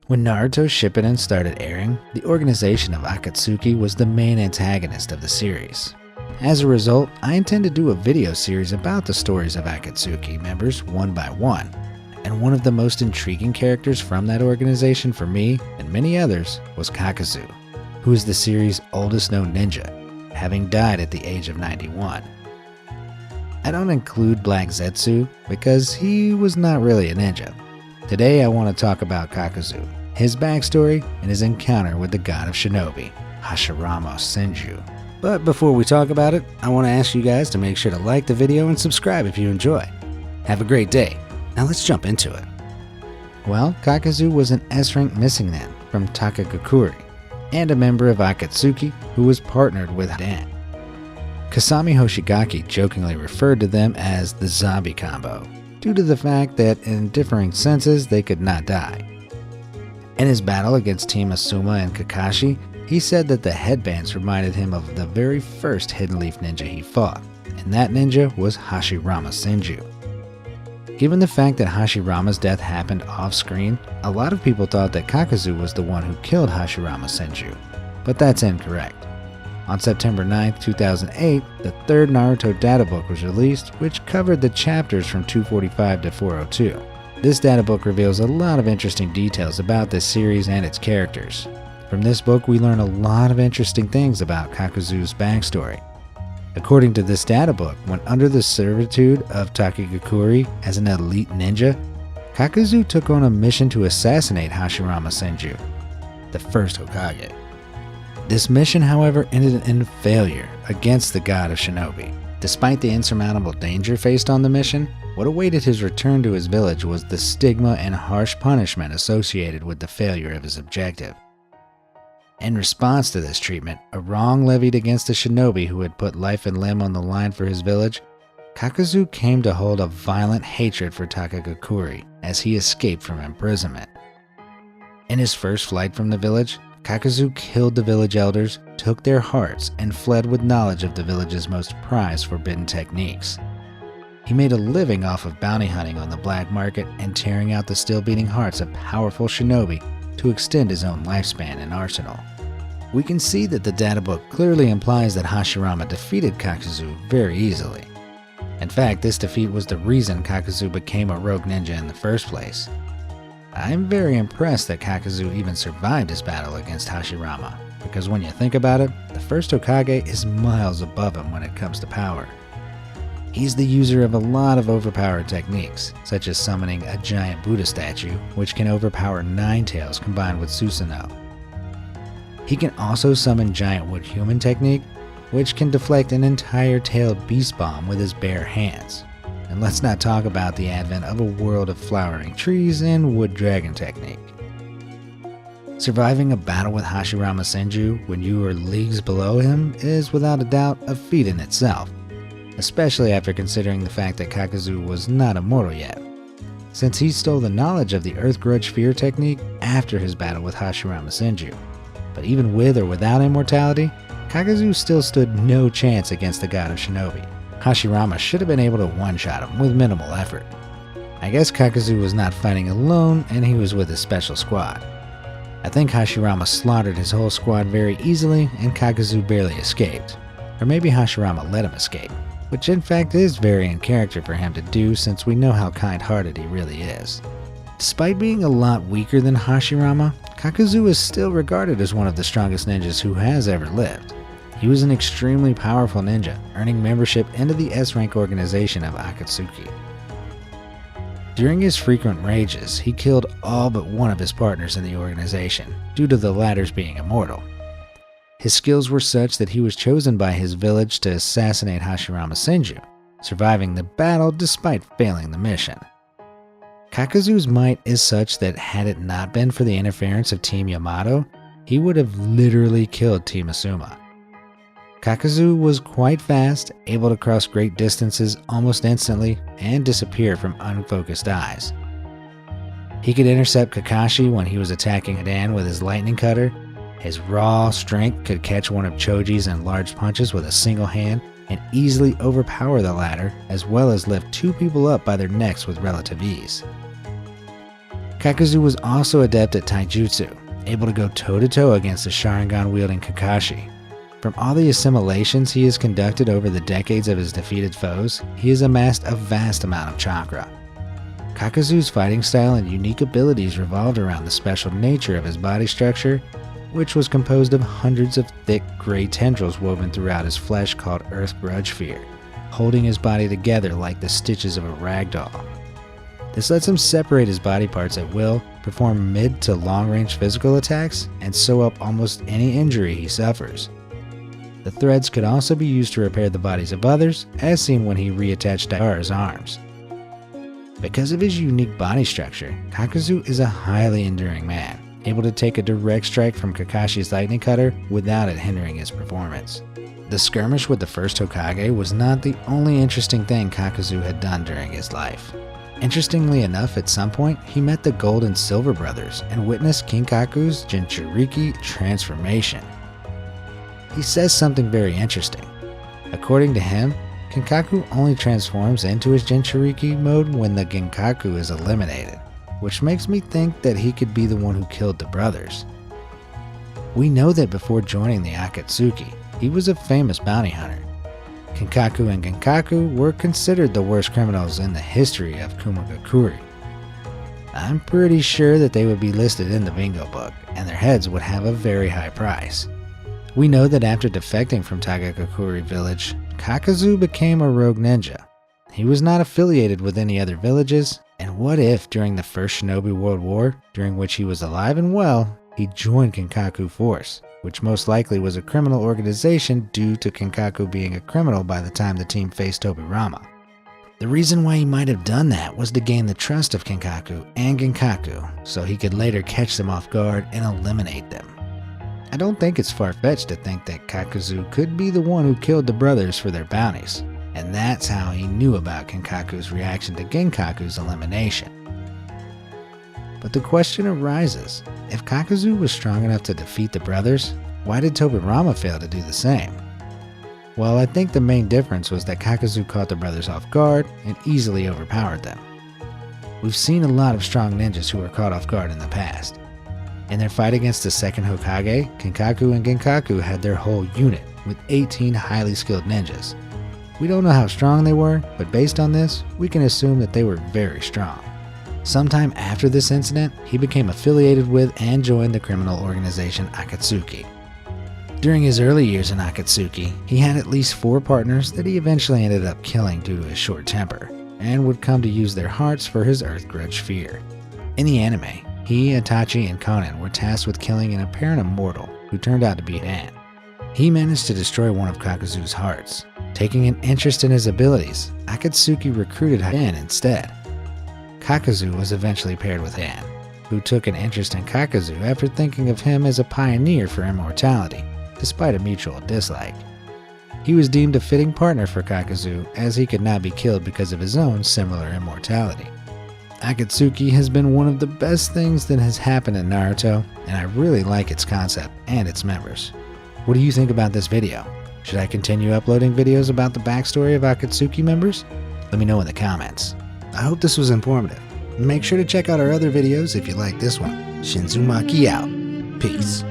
When Naruto Shippuden started airing, the organization of Akatsuki was the main antagonist of the series. As a result, I intend to do a video series about the stories of Akatsuki members one by one, and one of the most intriguing characters from that organization for me and many others was Kakuzu, who is the series' oldest known ninja, having died at the age of 91. I don't include Black Zetsu because he was not really a ninja. Today I want to talk about Kakuzu, his backstory, and his encounter with the god of shinobi, Hashirama Senju. But before we talk about it, I want to ask you guys to make sure to like the video and subscribe if you enjoy. Have a great day. Now let's jump into it. Well, Kakuzu was an S-rank missing man from Takagakure, and a member of Akatsuki who was partnered with Dan. Kasami Hoshigaki jokingly referred to them as the zombie combo, due to the fact that in differing senses they could not die. In his battle against Team Asuma and Kakashi, he said that the headbands reminded him of the very first Hidden Leaf ninja he fought, and that ninja was Hashirama Senju. Given the fact that Hashirama's death happened off-screen, a lot of people thought that Kakuzu was the one who killed Hashirama Senju, but that's incorrect. On September 9, 2008, the third Naruto databook was released, which covered the chapters from 245 to 402. This databook reveals a lot of interesting details about this series and its characters. From this book, we learn a lot of interesting things about Kakuzu's backstory. According to this databook, when under the servitude of Takagakure as an elite ninja, Kakuzu took on a mission to assassinate Hashirama Senju, the first Hokage. This mission, however, ended in failure against the god of shinobi. Despite the insurmountable danger faced on the mission, what awaited his return to his village was the stigma and harsh punishment associated with the failure of his objective. In response to this treatment, a wrong levied against a shinobi who had put life and limb on the line for his village, Kakuzu came to hold a violent hatred for Takagakure as he escaped from imprisonment. In his first flight from the village, Kakuzu killed the village elders, took their hearts, and fled with knowledge of the village's most prized forbidden techniques. He made a living off of bounty hunting on the black market and tearing out the still beating hearts of powerful shinobi to extend his own lifespan and arsenal. We can see that the databook clearly implies that Hashirama defeated Kakuzu very easily. In fact, this defeat was the reason Kakuzu became a rogue ninja in the first place. I'm very impressed that Kakuzu even survived his battle against Hashirama, because when you think about it, the first Hokage is miles above him when it comes to power. He's the user of a lot of overpowered techniques, such as summoning a giant Buddha statue, which can overpower 9 tails combined with Susanoo. He can also summon giant wood human technique, which can deflect an entire tailed beast bomb with his bare hands. And let's not talk about the advent of a world of flowering trees and wood dragon technique. Surviving a battle with Hashirama Senju when you are leagues below him is without a doubt a feat in itself, especially after considering the fact that Kakuzu was not immortal yet, since he stole the knowledge of the Earth Grudge Fear technique after his battle with Hashirama Senju. But even with or without immortality, Kakuzu still stood no chance against the god of shinobi. Hashirama should have been able to one-shot him with minimal effort. I guess Kakuzu was not fighting alone and he was with a special squad. I think Hashirama slaughtered his whole squad very easily and Kakuzu barely escaped. Or maybe Hashirama let him escape, which in fact is very in character for him to do since we know how kind-hearted he really is. Despite being a lot weaker than Hashirama, Kakuzu is still regarded as one of the strongest ninjas who has ever lived. He was an extremely powerful ninja, earning membership into the S-rank organization of Akatsuki. During his frequent rages, he killed all but one of his partners in the organization, due to the latter's being immortal. His skills were such that he was chosen by his village to assassinate Hashirama Senju, surviving the battle despite failing the mission. Kakuzu's might is such that had it not been for the interference of Team Yamato, he would have literally killed Team Asuma. Kakuzu was quite fast, able to cross great distances almost instantly, and disappear from unfocused eyes. He could intercept Kakashi when he was attacking Dan with his lightning cutter. His raw strength could catch one of Choji's enlarged punches with a single hand and easily overpower the latter, as well as lift 2 people up by their necks with relative ease. Kakuzu was also adept at taijutsu, able to go toe-to-toe against the Sharingan-wielding Kakashi. From all the assimilations he has conducted over the decades of his defeated foes, he has amassed a vast amount of chakra. Kakuzu's fighting style and unique abilities revolved around the special nature of his body structure, which was composed of hundreds of thick gray tendrils woven throughout his flesh called Earth Grudge Fear, holding his body together like the stitches of a rag doll. This lets him separate his body parts at will, perform mid to long-range physical attacks, and sew up almost any injury he suffers. The threads could also be used to repair the bodies of others, as seen when he reattached Daiara's arms. Because of his unique body structure, Kakuzu is a highly enduring man, able to take a direct strike from Kakashi's lightning cutter without it hindering his performance. The skirmish with the first Hokage was not the only interesting thing Kakuzu had done during his life. Interestingly enough, at some point, he met the Gold and Silver brothers and witnessed Kinkaku's Jinchuriki transformation. He says something very interesting. According to him, Kinkaku only transforms into his Jinchuriki mode when the Genkaku is eliminated, which makes me think that he could be the one who killed the brothers. We know that before joining the Akatsuki, he was a famous bounty hunter. Kinkaku and Genkaku were considered the worst criminals in the history of Kumogakure. I'm pretty sure that they would be listed in the bingo book, and their heads would have a very high price. We know that after defecting from Tagakakure village, Kakuzu became a rogue ninja. He was not affiliated with any other villages, and what if during the First Shinobi World War, during which he was alive and well, he joined Kinkaku Force, which most likely was a criminal organization due to Kinkaku being a criminal by the time the team faced Tobirama. The reason why he might have done that was to gain the trust of Kinkaku and Genkaku, so he could later catch them off guard and eliminate them. I don't think it's far-fetched to think that Kakuzu could be the one who killed the brothers for their bounties, and that's how he knew about Kinkaku's reaction to Genkaku's elimination. But the question arises, if Kakuzu was strong enough to defeat the brothers, why did Tobirama fail to do the same? Well, I think the main difference was that Kakuzu caught the brothers off guard and easily overpowered them. We've seen a lot of strong ninjas who were caught off guard in the past. In their fight against the second Hokage, Kinkaku and Genkaku had their whole unit with 18 highly skilled ninjas. We don't know how strong they were, but based on this, we can assume that they were very strong. Sometime after this incident, he became affiliated with and joined the criminal organization Akatsuki. During his early years in Akatsuki, he had at least 4 partners that he eventually ended up killing due to his short temper, and would come to use their hearts for his Earth Grudge Fear. In the anime, he, Itachi, and Conan were tasked with killing an apparent immortal who turned out to be Dan. He managed to destroy one of Kakuzu's hearts. Taking an interest in his abilities, Akatsuki recruited Dan instead. Kakuzu was eventually paired with Dan, who took an interest in Kakuzu after thinking of him as a pioneer for immortality, despite a mutual dislike. He was deemed a fitting partner for Kakuzu as he could not be killed because of his own similar immortality. Akatsuki has been one of the best things that has happened in Naruto, and I really like its concept and its members. What do you think about this video? Should I continue uploading videos about the backstory of Akatsuki members? Let me know in the comments. I hope this was informative. Make sure to check out our other videos if you like this one. Shinzumaki out. Peace.